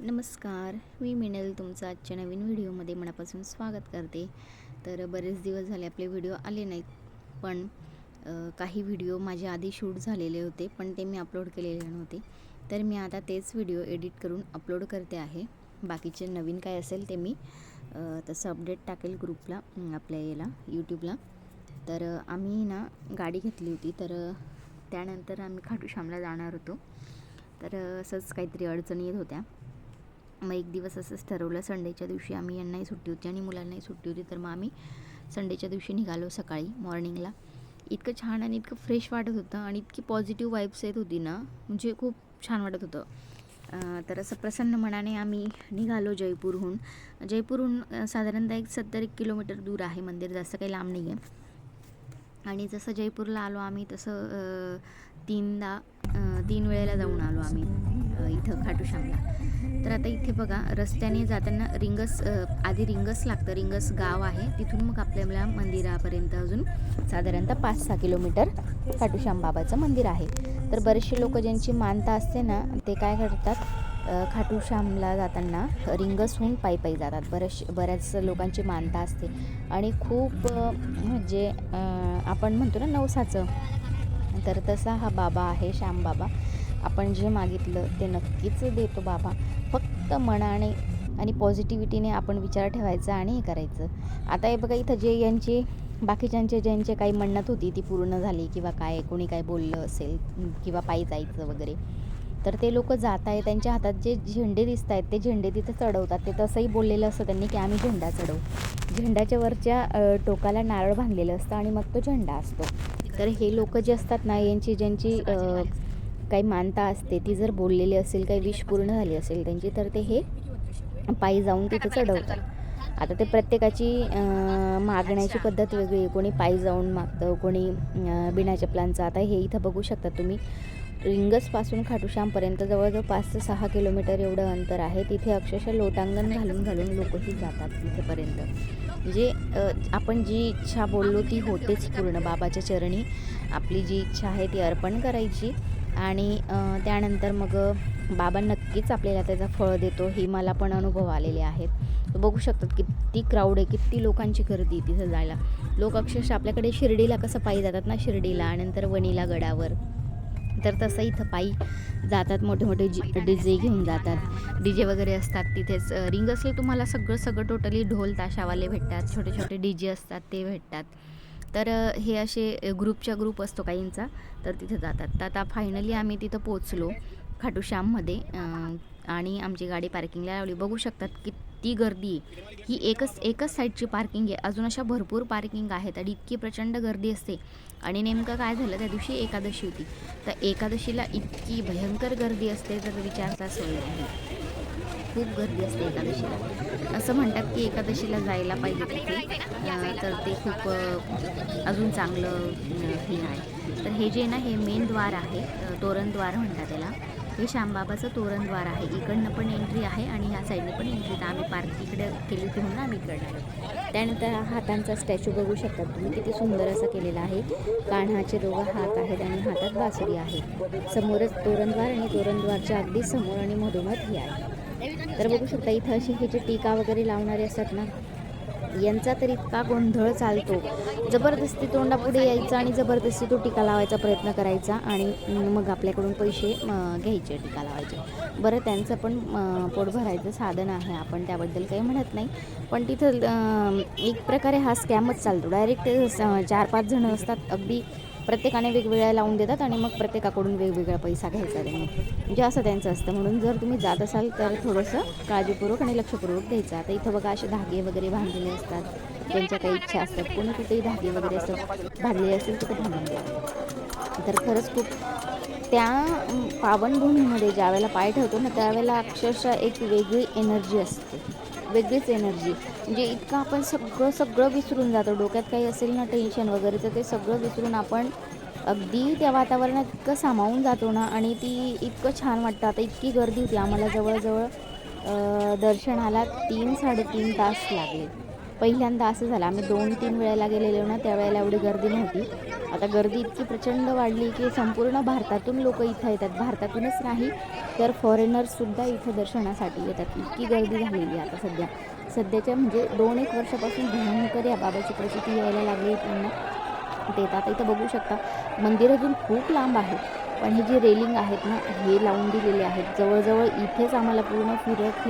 नमस्कार, मी मिनल तुमचं आजच्या नवीन व्हिडिओमध्ये मनापासून स्वागत करते. तर बरेच दिवस झाले आपले व्हिडिओ आले नाहीत, पण काही व्हिडिओ माझ्या आधी शूट झालेले होते, पण ते मी अपलोड केलेले नव्हते. तर मी आता तेच व्हिडिओ एडिट करून अपलोड करते आहे. बाकीचे नवीन काय असेल ते मी तसं अपडेट टाकेल ग्रुपला, आपल्या याला यूट्यूबला. तर आम्ही ना गाडी घेतली होती, तर त्यानंतर आम्ही खाटू श्यामला जाणार होतो. तर असंच काहीतरी अडचणी येत होत्या. मग एक दिवस असंच ठरवलं, संडेच्या दिवशी आम्ही यांनाही सुट्टी होती आणि मुलांनाही सुट्टी होती, तर मग आम्ही संडेच्या दिवशी निघालो सकाळी मॉर्निंगला. इतकं छान आणि इतकं फ्रेश वाटत होतं आणि इतकी पॉझिटिव्ह वाईब्स येत होती ना, म्हणजे खूप छान वाटत होतं. तर असं प्रसन्न मनाने आम्ही निघालो जयपूरहून साधारणतः 70 किलोमीटर दूर आहे मंदिर, जास्त काही लांब नाही आहे. आणि जसं जयपूरला आलो आम्ही तसं 3 वेळेला जाऊन आलो आम्ही इथं खाटू श्यामला. तर आता इथे बघा, रस्त्याने जाताना आधी रिंगस लागतं, रिंगस गाव आहे, तिथून मग आपल्याला मंदिरापर्यंत अजून साधारणतः 5-6 किलोमीटर खाटू श्याम बाबाचं मंदिर आहे. तर बरेचसे लोक ज्यांची मानता असते ना, ते काय करतात, खाटू श्यामला जाताना रिंगसहून पायी जातात. बऱ्याच लोकांची मानता असते आणि खूप म्हणजे आपण म्हणतो ना नवसाचं, तर तसा हा बाबा आहे, श्याम बाबा. आपण जे मागितलं ते नक्कीच देतो बाबा. फक्त मनाने आणि पॉझिटिव्हिटीने आपण विचार ठेवायचा आणि हे करायचं. आता हे बघा, इथं जे ज्यांचे काही मन्नत होती ती पूर्ण झाली, किंवा कोणी काय बोललं असेल, किंवा पायी जायचं वगैरे, तर ते लोक जात आहे. त्यांच्या हातात जे झेंडे दिसत आहेत ते झेंडे तिथे चढवतात. ते तसंही बोललेलं असतं त्यांनी की आम्ही झेंडा चढवू. झेंड्याच्या वरच्या टोकाला नारळ बांधलेलं असतं आणि मग तो झेंडा असतो. तर हे लोक जे असतात ना, ज्यांची काही मानता असते, ती जर बोललेली असेल, काही विश पूर्ण झाली असेल त्यांची, तर ते हे पायी जाऊन तिथे चढवतात. आता ते प्रत्येकाची मागण्याची पद्धत वेगळी आहे. कोणी पायी जाऊन मागतं, कोणी बिना चपलांचं. आता हे इथं बघू शकता तुम्ही, रिंगसपासून खाटू श्यामपर्यंत जवळजवळ 5 ते 6 किलोमीटर एवढं अंतर आहे. तिथे अक्षरशः लोटांगण घालून लोकही जातात तिथेपर्यंत. म्हणजे आपण जी इच्छा बोललो ती होतेच पूर्ण. बाबाच्या चरणी आपली जी इच्छा आहे ती अर्पण करायची आणि त्यानंतर मग बाबा नक्कीच आपल्याला त्याचा फळ देतो. हे मला पण अनुभव आलेले आहेत. बघू शकतात किती क्राऊड आहे, किती लोकांची गर्दी तिथं जायला. लोक अक्षरशः आपल्याकडे शिर्डीला कसं पायी जातात ना, शिर्डीला आणि नंतर वणीला गडावर, तर तसं इथं पायी जातात. मोठे डीजे घेऊन जातात, डीजे वगैरे असतात तिथेच. रिंगसले तुम्हाला सगळं टोटली ढोल ताशावाले भेटतात, छोटे डीजे असतात ते भेटतात. तर हे असे ग्रुप असतो काहींचा, तर तिथे जातात. तर आता फायनली आम्ही तिथं पोचलो खाटू श्याममध्ये आणि आमची गाडी पार्किंगला लावली. बघू शकतात किती गर्दी आहे. ही एकच साईडची पार्किंग आहे, अजून अशा भरपूर पार्किंग आहेत आणि इतकी प्रचंड गर्दी असते. आणि नेमकं काय झालं, त्या दिवशी एकादशी होती. तर एकादशीला इतकी भयंकर गर्दी असते, तर विचारता सोय नाही. खूप गर्दी असते एकादशीला. असं म्हणतात की एकादशीला जायला पाहिजे तिथे, तर ते खूप अजून चांगलं हे आहे. तर हे जे ना, हे मेन द्वार आहे, तोरणद्वार म्हणतात त्याला. हे श्यामबाबाचं तोरणद्वार आहे. इकडनं पण एंट्री आहे आणि ह्या साईडने पण एंट्री. तर आम्ही पार्क इकडे केली होती म्हणून आम्ही इकडे आलो. त्यानंतर हातांचा स्टॅच्यू बघू शकता तुम्ही, किती सुंदर असा केलेला आहे. कान्हाचे दोघं हात आहेत आणि हातात बासुरी आहे. समोरच तोरणद्वार आणि तोरणद्वारच्या अगदी समोर आणि मधोमध हे आहे. तर बघू शकता इथं अशी हे जे टीका वगैरे लावणारे असतात ना, यांचा तर इतका गोंधळ चालतो. जबरदस्ती तोंडापुढे यायचा आणि जबरदस्ती तो टीका लावायचा प्रयत्न करायचा आणि मग आपल्याकडून पैसे घ्यायचे टीका लावायचे. बरं, त्यांचं पण पोट भरायचं साधन आहे, आपण त्याबद्दल काही म्हणत नाही. पण तिथं एक प्रकारे हा स्कॅमच चालतो. डायरेक्ट 4-5 जणं असतात, अगदी प्रत्येकाने वेगवेगळ्या लावून देतात आणि मग प्रत्येकाकडून वेगवेगळा पैसा घ्यायचा त्यांनी. म्हणजे असं त्यांचं असतं. म्हणून जर तुम्ही जात असाल तर थोडंसं काळजीपूर्वक आणि लक्षपूर्वक द्यायचं. आता इथं बघा, असे धागे वगैरे बांधलेले असतात, त्यांच्या काही इच्छा असतात. कोणी कुठेही धागे वगैरे असतात बांधलेले असेल तिथे बांधून द्या. तर खरंच खूप त्या पावनभूमीमध्ये ज्यावेळेला पाय ठेवतो ना, त्यावेळेला अक्षरशः एक वेगळी एनर्जी असते, वेगळीच एनर्जी. म्हणजे इतकं आपण सगळं विसरून जातो. डोक्यात काही असेल ना टेन्शन वगैरे, तर ते सगळं विसरून आपण अगदी त्या वातावरणात इतकं सामावून जातो ना, आणि ती इतकं छान वाटतं. आता इतकी गर्दी होती, आम्हाला जवळजवळ दर्शनाला 3-3.5 तास लागले. पहिल्यांदा असं झालं, आम्ही 2-3 वेळेला गेलेलो ना, त्यावेळेला एवढी गर्दी नव्हती. आता गर्दी इतकी प्रचंड वाढली की संपूर्ण भारतातून लोक इथं येतात. भारतातूनच नाही तर फॉरेनर्ससुद्धा इथं दर्शनासाठी येतात. इतकी गर्दी झालेली आहे आता सध्याच्या म्हणजे 2-1 वर्षापासून भयंकर या बाबाची प्रचिती यायला लागली त्यांना. ते आता इथं बघू शकता, मंदिर अजून खूप लांब आहे, पण हे जे रेलिंग आहेत ना, हे लावून दिलेले आहेत. जवळजवळ इथेच आम्हाला पूर्ण फिरत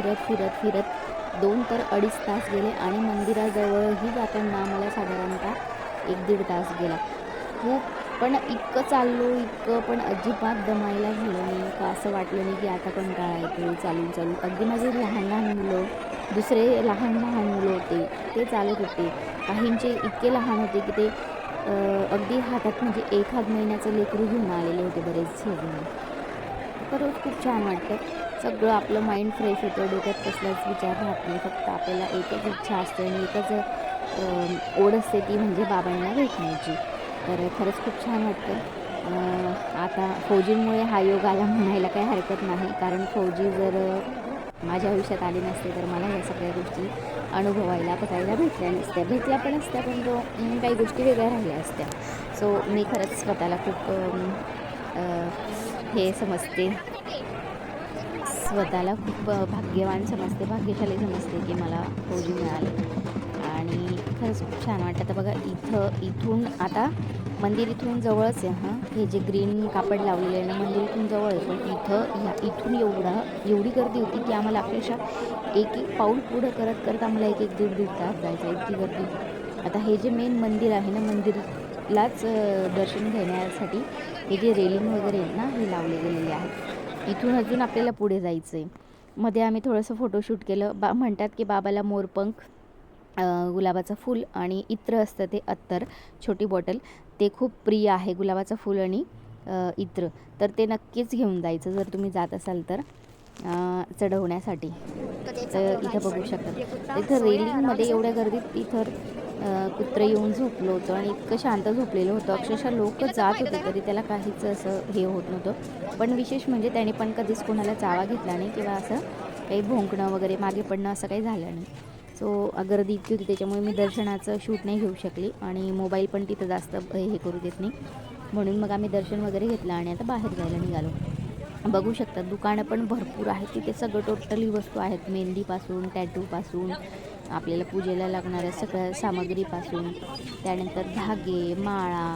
2 तर 2.5 तास गेले आणि मंदिराजवळही जाताना आम्हाला साधारणतः 1-1.5 तास गेला. पण इतकं चाललो, पण अजिबात दमायला झालं नाही का, असं वाटलं नाही की आता कंटाळा येतो चालून. अगदी माझे लहान मुलं, दुसरे लहान मुलं होते, ते चालत होते. काहींचे इतके लहान होते की ते अगदी हातात म्हणजे 1 महिन्याचं लेकरू घेऊन आलेले होते बरेचसे जण. खरंच खूप छान वाटतं. सगळं आपलं माइंड फ्रेश होतं, डोक्यात कसलाच विचार राहत नाही. फक्त आपल्याला एकच इच्छा असते आणि एकच ओढ असते, ती म्हणजे बाबांना भेटण्याची. तर खरंच खूप छान वाटतं. आता फौजींमुळे हा योग आला म्हणायला काही हरकत नाही, कारण फौजी जर माझ्या आयुष्यात आले नसते तर मला या सगळ्या गोष्टी अनुभवायला बघायला भेटल्या पण असत्या, पण तो काही गोष्टी वेगळ्या राहिल्या असत्या. सो मी खरंच स्वतःला खूप हे समजते, स्वतःला खूप भाग्यवान समजते, भाग्यशाली समजते की मला फौजी मिळाले. आणि खरंच खूप छान वाटतं. आता बघा इथून आता मंदिर इथून जवळच आहे. हे जे ग्रीन कापड लावलेलं आहे ना, मंदिर इथून जवळ आहे, पण इथून एवढी गर्दी होती की आम्हाला अक्षरशः एक पाऊल पुढं करत आम्हाला 1-1 दीड तास जायचं, इतकी गर्दी. आता हे जे मेन मंदिर आहे ना, मंदिरलाच दर्शन घेण्यासाठी हे जे रेलिंग वगैरे आहे ना, हे लावले गेलेले आहेत. इथून अजून आपल्याला पुढे जायचं आहे. मध्ये आम्ही थोडंसं फोटोशूट केलं. म्हणतात की बाबाला मोरपंख, गुलाबाचं फूल आणि इत्र असतं, ते अत्तर, छोटी बॉटल, ते खूप प्रिय आहे, गुलाबाचं फूल आणि इत्र. तर ते नक्कीच घेऊन जायचं जर तुम्ही जात असाल तर चढवण्यासाठी. तर इथं बघू शकता, इथं रेलिंगमध्ये एवढ्या गर्दीत इथं कुत्रं येऊन झोपलं होतं आणि इतकं शांत झोपलेलं होतं. अक्षरशः लोक जात होते तरी त्याला काहीच असं हे होत नव्हतं. पण विशेष म्हणजे त्याने पण कधीच कोणाला चावा घेतला नाही किंवा असं काही भोंकणं वगैरे, मागे पडणं, असं काही झालं नाही. सो गर्दी इतकी होती त्याच्यामुळे मी दर्शनाचं शूट नाही घेऊ शकली आणि मोबाईल पण तिथं जास्त हे करू देत नाही. म्हणून मग आम्ही दर्शन वगैरे घेतलं आणि आता बाहेर जायला निघालो. बघू शकता, दुकानं पण भरपूर आहेत तिथे. सगळं टोटली वस्तू आहेत, मेहंदीपासून, टॅटूपासून, आपल्याला पूजेला लागणाऱ्या सगळ्या सामग्रीपासून, त्यानंतर धागे, माळा,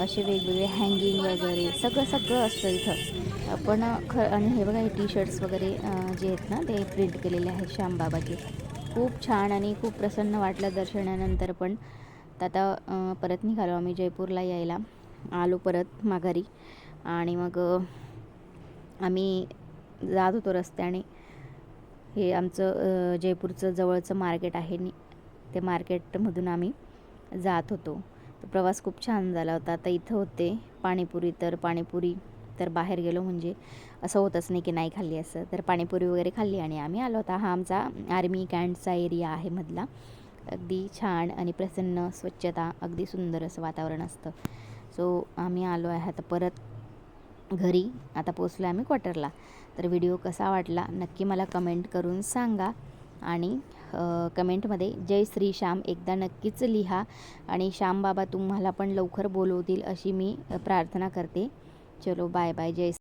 असे वेगवेगळे हँगिंग वगैरे सगळं असतं इथं. पण आणि हे बघा, हे टी-शर्ट्स वगैरे जे आहेत ना, ते प्रिंट केलेले आहेत श्यामबाबाचे. खूप छान आणि खूप प्रसन्न वाटलं दर्शनानंतर. पण आता परत निघालो आम्ही जयपूरला यायला. आलो परत माघारी आणि मग आम्ही जात होतो रस्त्याने. हे आमचं जयपूरचं जवळचं मार्केट आहे, ते मार्केटमधून आम्ही जात होतो. तर प्रवास खूप छान झाला होता. आता इथं होते पाणीपुरी तर बाहेर गेलो म्हणजे असं होतच नाही की नाही खाल्ली असं. तर पाणीपुरी वगैरे खाल्ली आणि आम्ही आलो होता. हा आमचा आर्मी कॅम्पचा एरिया आहे मधला. अगदी छान आणि प्रसन्न, स्वच्छता, अगदी सुंदर असं वातावरण असतं. सो आम्ही आलो आहे आता परत घरी. आता पोचलो आम्ही क्वार्टरला. तर व्हिडिओ कसा वाटला नक्की मला कमेंट करून सांगा आणि कमेंटमध्ये जय श्री श्याम एकदा नक्कीच लिहा आणि श्यामबाबा तुम्हाला पण लवकर बोलवतील अशी मी प्रार्थना करते. चलो बाय बाय. जय